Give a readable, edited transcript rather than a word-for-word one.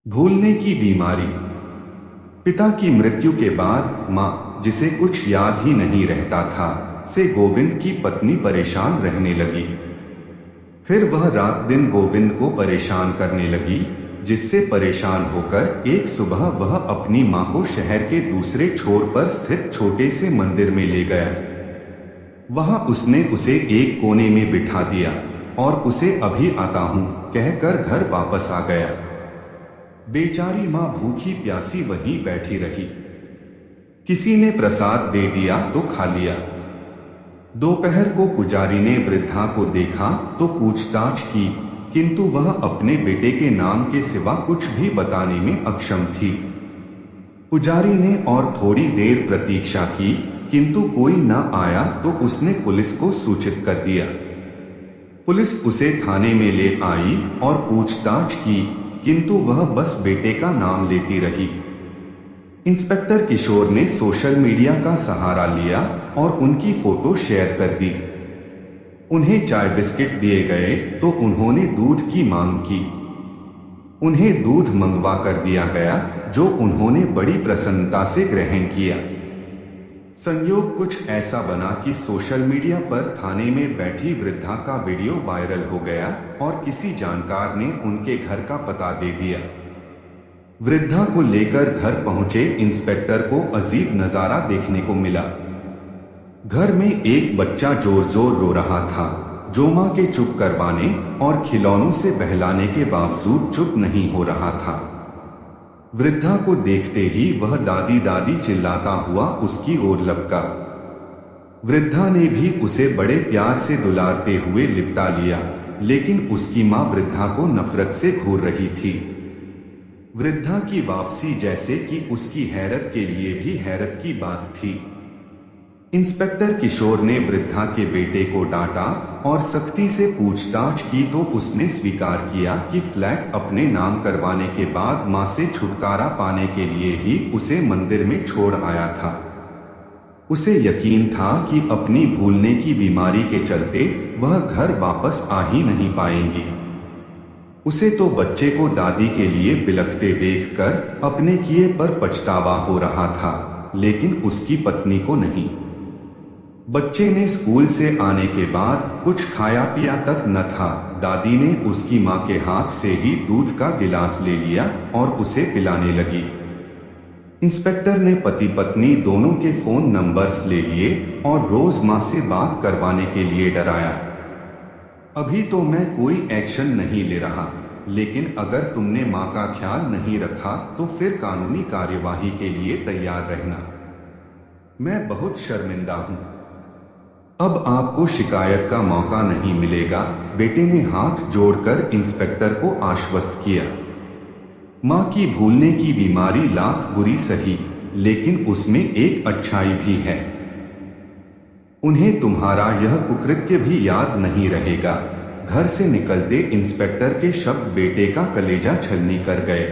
भूलने की बीमारी। पिता की मृत्यु के बाद माँ, जिसे कुछ याद ही नहीं रहता था, से गोविंद की पत्नी परेशान रहने लगी। फिर वह रात दिन गोविंद को परेशान करने लगी, जिससे परेशान होकर एक सुबह वह अपनी माँ को शहर के दूसरे छोर पर स्थित छोटे से मंदिर में ले गया। वहां उसने उसे एक कोने में बिठा दिया और उसे अभी आता हूं कहकर घर वापस आ गया। बेचारी माँ भूखी प्यासी वहीं बैठी रही। किसी ने प्रसाद दे दिया तो खा लिया। दोपहर को पुजारी ने वृद्धा को देखा तो पूछताछ की, किंतु वह अपने बेटे के नाम के सिवा कुछ भी बताने में अक्षम थी। पुजारी ने और थोड़ी देर प्रतीक्षा की, किंतु कोई न आया तो उसने पुलिस को सूचित कर दिया। पुलिस उसे थाने में ले आई और पूछताछ की, किंतु वह बस बेटे का नाम लेती रही। इंस्पेक्टर किशोर ने सोशल मीडिया का सहारा लिया और उनकी फोटो शेयर कर दी। उन्हें चाय बिस्किट दिए गए तो उन्होंने दूध की मांग की। उन्हें दूध मंगवा कर दिया गया, जो उन्होंने बड़ी प्रसन्नता से ग्रहण किया। संयोग कुछ ऐसा बना कि सोशल मीडिया पर थाने में बैठी वृद्धा का वीडियो वायरल हो गया और किसी जानकार ने उनके घर का पता दे दिया। वृद्धा को लेकर घर पहुंचे इंस्पेक्टर को अजीब नजारा देखने को मिला। घर में एक बच्चा जोर जोर रो रहा था, जो मां के चुप करवाने और खिलौनों से बहलाने के बावजूद चुप नहीं हो रहा था। वृद्धा को देखते ही वह दादी दादी चिल्लाता हुआ उसकी ओर लपका। वृद्धा ने भी उसे बड़े प्यार से दुलारते हुए लिपटा लिया, लेकिन उसकी मां वृद्धा को नफरत से घूर रही थी। वृद्धा की वापसी जैसे कि उसकी हैरत के लिए भी हैरत की बात थी। इंस्पेक्टर किशोर ने वृद्धा के बेटे को डांटा और सख्ती से पूछताछ की तो उसने स्वीकार किया कि फ्लैट अपने नाम करवाने के बाद मां से छुटकारा पाने के लिए ही उसे मंदिर में छोड़ आया था। उसे यकीन था कि अपनी भूलने की बीमारी के चलते वह घर वापस आ ही नहीं पाएंगी। उसे तो बच्चे को दादी के लिए बिलखते देखकर अपने किए पर पछतावा हो रहा था, लेकिन उसकी पत्नी को नहीं। बच्चे ने स्कूल से आने के बाद कुछ खाया पिया तक न था। दादी ने उसकी मां के हाथ से ही दूध का गिलास ले लिया और उसे पिलाने लगी। इंस्पेक्टर ने पति पत्नी दोनों के फोन नंबर्स ले लिए और रोज मां से बात करवाने के लिए डराया। अभी तो मैं कोई एक्शन नहीं ले रहा, लेकिन अगर तुमने मां का ख्याल नहीं रखा तो फिर कानूनी कार्यवाही के लिए तैयार रहना। मैं बहुत शर्मिंदा हूं। अब आपको शिकायत का मौका नहीं मिलेगा, बेटे ने हाथ जोड़कर इंस्पेक्टर को आश्वस्त किया। मां की भूलने की बीमारी लाख बुरी सही, लेकिन उसमें एक अच्छाई भी है। उन्हें तुम्हारा यह कुकृत्य भी याद नहीं रहेगा। घर से निकलते इंस्पेक्टर के शब्द बेटे का कलेजा छलनी कर गए।